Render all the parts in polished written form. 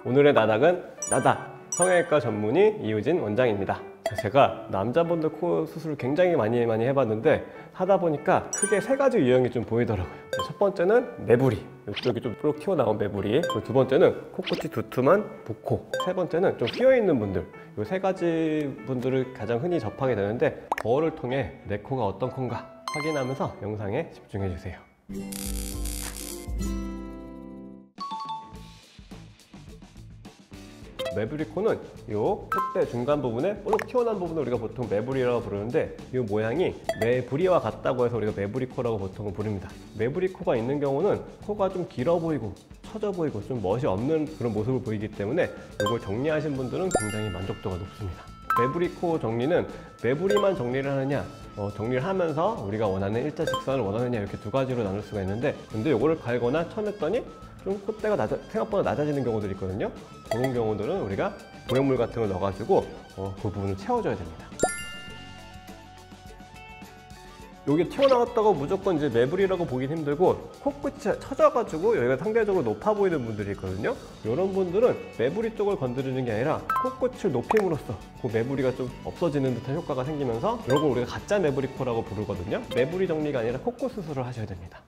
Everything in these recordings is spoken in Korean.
오늘의 나닥은 나닥 성형외과 전문의 이우진 원장입니다. 제가 남자분들 코 수술을 굉장히 많이 해봤는데 하다 보니까 크게 세 가지 유형이 좀 보이더라고요. 첫 번째는 매부리, 이쪽이 좀 쭉 튀어나온 매부리. 두 번째는 코끝이 두툼한 복코. 세 번째는 좀 휘어있는 분들. 이 세 가지 분들을 가장 흔히 접하게 되는데 거울을 통해 내 코가 어떤 코인가 확인하면서 영상에 집중해 주세요. 매부리 코는 이 콧대 중간 부분에 뽀록 튀어나온 부분을 우리가 보통 매부리라고 부르는데 이 모양이 매부리와 같다고 해서 우리가 매부리 코라고 보통 부릅니다. 매부리 코가 있는 경우는 코가 좀 길어 보이고 처져 보이고 좀 멋이 없는 그런 모습을 보이기 때문에 이걸 정리하신 분들은 굉장히 만족도가 높습니다. 매부리 코 정리는 매부리만 정리를 하느냐 정리를 하면서 우리가 원하는 일자 직선을 원하느냐 이렇게 두 가지로 나눌 수가 있는데 근데 이거를 갈거나 쳐냈더니 좀 콧대가 생각보다 낮아지는 경우들이 있거든요. 그런 경우들은 우리가 보형물 같은 걸 넣어가지고 그 부분을 채워줘야 됩니다. 여기 튀어나왔다고 무조건 이제 매부리라고 보긴 힘들고 코끝이 처져가지고 여기가 상대적으로 높아 보이는 분들이 있거든요. 이런 분들은 매부리 쪽을 건드리는 게 아니라 코끝을 높임으로써 그 매부리가 좀 없어지는 듯한 효과가 생기면서 이런 걸 우리가 가짜 매부리 코라고 부르거든요. 매부리 정리가 아니라 코끝 수술을 하셔야 됩니다.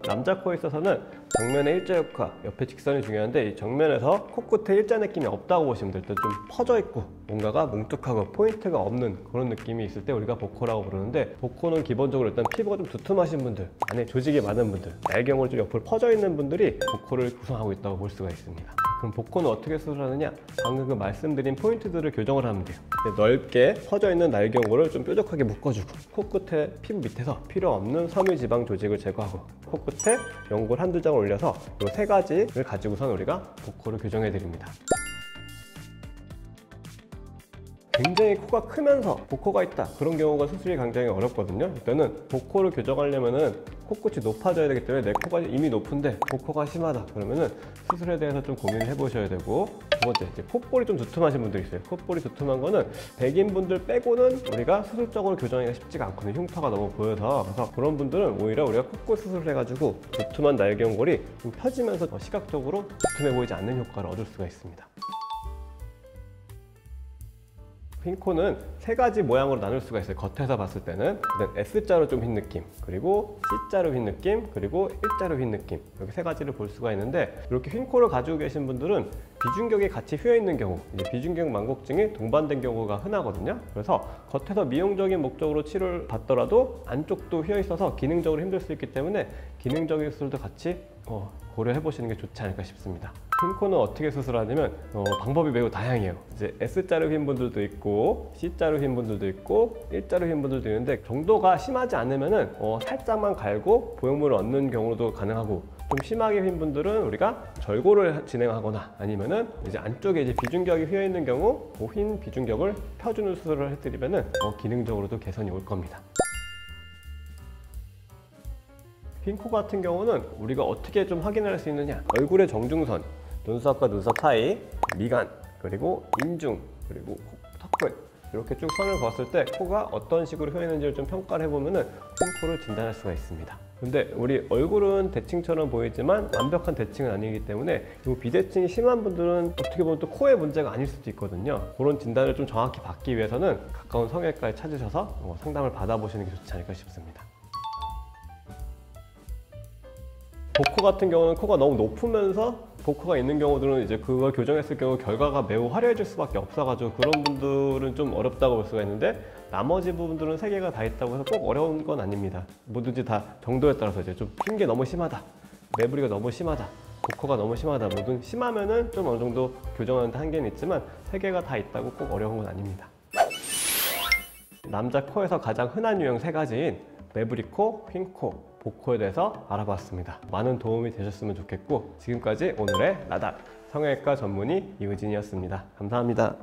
남자 코에 있어서는 정면의 일자역과 옆에 직선이 중요한데 이 정면에서 코끝에 일자 느낌이 없다고 보시면 될 때 좀 퍼져 있고 뭔가가 뭉툭하고 포인트가 없는 그런 느낌이 있을 때 우리가 복코라고 부르는데 복코는 기본적으로 일단 피부가 좀 두툼하신 분들, 안에 조직이 많은 분들, 날경으로 좀 옆으로 퍼져 있는 분들이 복코를 구성하고 있다고 볼 수가 있습니다. 그럼 복코는 어떻게 수술하느냐? 방금 그 말씀드린 포인트들을 교정을 하면 돼요. 넓게 퍼져 있는 날경으를 좀 뾰족하게 묶어주고 코끝에 피부 밑에서 필요 없는 섬유지방 조직을 제거하고 코끝에 연골 한두 장을 올려서 이 세 가지를 가지고선 우리가 복코를 교정해 드립니다. 굉장히 코가 크면서 복코가 있다 그런 경우가 수술이 굉장히 어렵거든요. 일단은 복코를 교정하려면은 코끝이 높아져야 되기 때문에 내 코가 이미 높은데 복코가 심하다 그러면은 수술에 대해서 좀 고민을 해보셔야 되고 두 번째 이제 콧볼이 좀 두툼하신 분들이 있어요. 콧볼이 두툼한 거는 백인 분들 빼고는 우리가 수술적으로 교정하기가 쉽지가 않거든요. 흉터가 너무 보여서. 그래서 그런 분들은 오히려 우리가 콧볼 수술을 해가지고 두툼한 날경골이 좀 펴지면서 시각적으로 두툼해 보이지 않는 효과를 얻을 수가 있습니다. 흰코는 세 가지 모양으로 나눌 수가 있어요. 겉에서 봤을 때는 S자로 좀 흰 느낌, 그리고 C자로 흰 느낌, 그리고 일자로 흰 느낌 이렇게 세 가지를 볼 수가 있는데 이렇게 흰코를 가지고 계신 분들은 비중격이 같이 휘어있는 경우 비중격 망곡증이 동반된 경우가 흔하거든요. 그래서 겉에서 미용적인 목적으로 치료를 받더라도 안쪽도 휘어있어서 기능적으로 힘들 수 있기 때문에 기능적인 수술도 같이 고려해 보시는 게 좋지 않을까 싶습니다. 흰코는 어떻게 수술하냐면 방법이 매우 다양해요. 이제 S자로 흰 분들도 있고 C자로 흰 분들도 있고 일자로 흰 분들도 있는데 정도가 심하지 않으면은 살짝만 갈고 보형물을 얻는 경우도 가능하고 좀 심하게 흰 분들은 우리가 절골을 진행하거나 아니면은 이제 안쪽에 이제 비중격이 휘어 있는 경우 그 흰 비중격을 펴주는 수술을 해드리면은 기능적으로도 개선이 올 겁니다. 흰코 같은 경우는 우리가 어떻게 좀 확인할 수 있느냐? 얼굴의 정중선, 눈썹과 눈썹 사이, 미간, 그리고 인중, 그리고 턱끝 이렇게 쭉 선을 그었을 때 코가 어떤 식으로 휘어있는지를 좀 평가를 해보면은 흰코를 진단할 수가 있습니다. 근데 우리 얼굴은 대칭처럼 보이지만 완벽한 대칭은 아니기 때문에 이 비대칭이 심한 분들은 어떻게 보면 또 코의 문제가 아닐 수도 있거든요. 그런 진단을 좀 정확히 받기 위해서는 가까운 성형외과에 찾으셔서 상담을 받아보시는 게 좋지 않을까 싶습니다. 복코 같은 경우는 코가 너무 높으면서 복코가 있는 경우들은 이제 그걸 교정했을 경우 결과가 매우 화려해질 수밖에 없어가지고 그런 분들은 좀 어렵다고 볼 수가 있는데 나머지 부분들은 세 개가 다 있다고 해서 꼭 어려운 건 아닙니다. 뭐든지 다 정도에 따라서 이제 좀 흰 게 너무 심하다, 매부리가 너무 심하다, 복코가 너무 심하다 뭐든 심하면은 좀 어느 정도 교정하는데 한계는 있지만 세 개가 다 있다고 꼭 어려운 건 아닙니다. 남자 코에서 가장 흔한 유형 세 가지인 매부리 코, 흰코, 복코에 대해서 알아봤습니다. 많은 도움이 되셨으면 좋겠고 지금까지 오늘의 나닥 성형외과 전문의 이우진이었습니다. 감사합니다.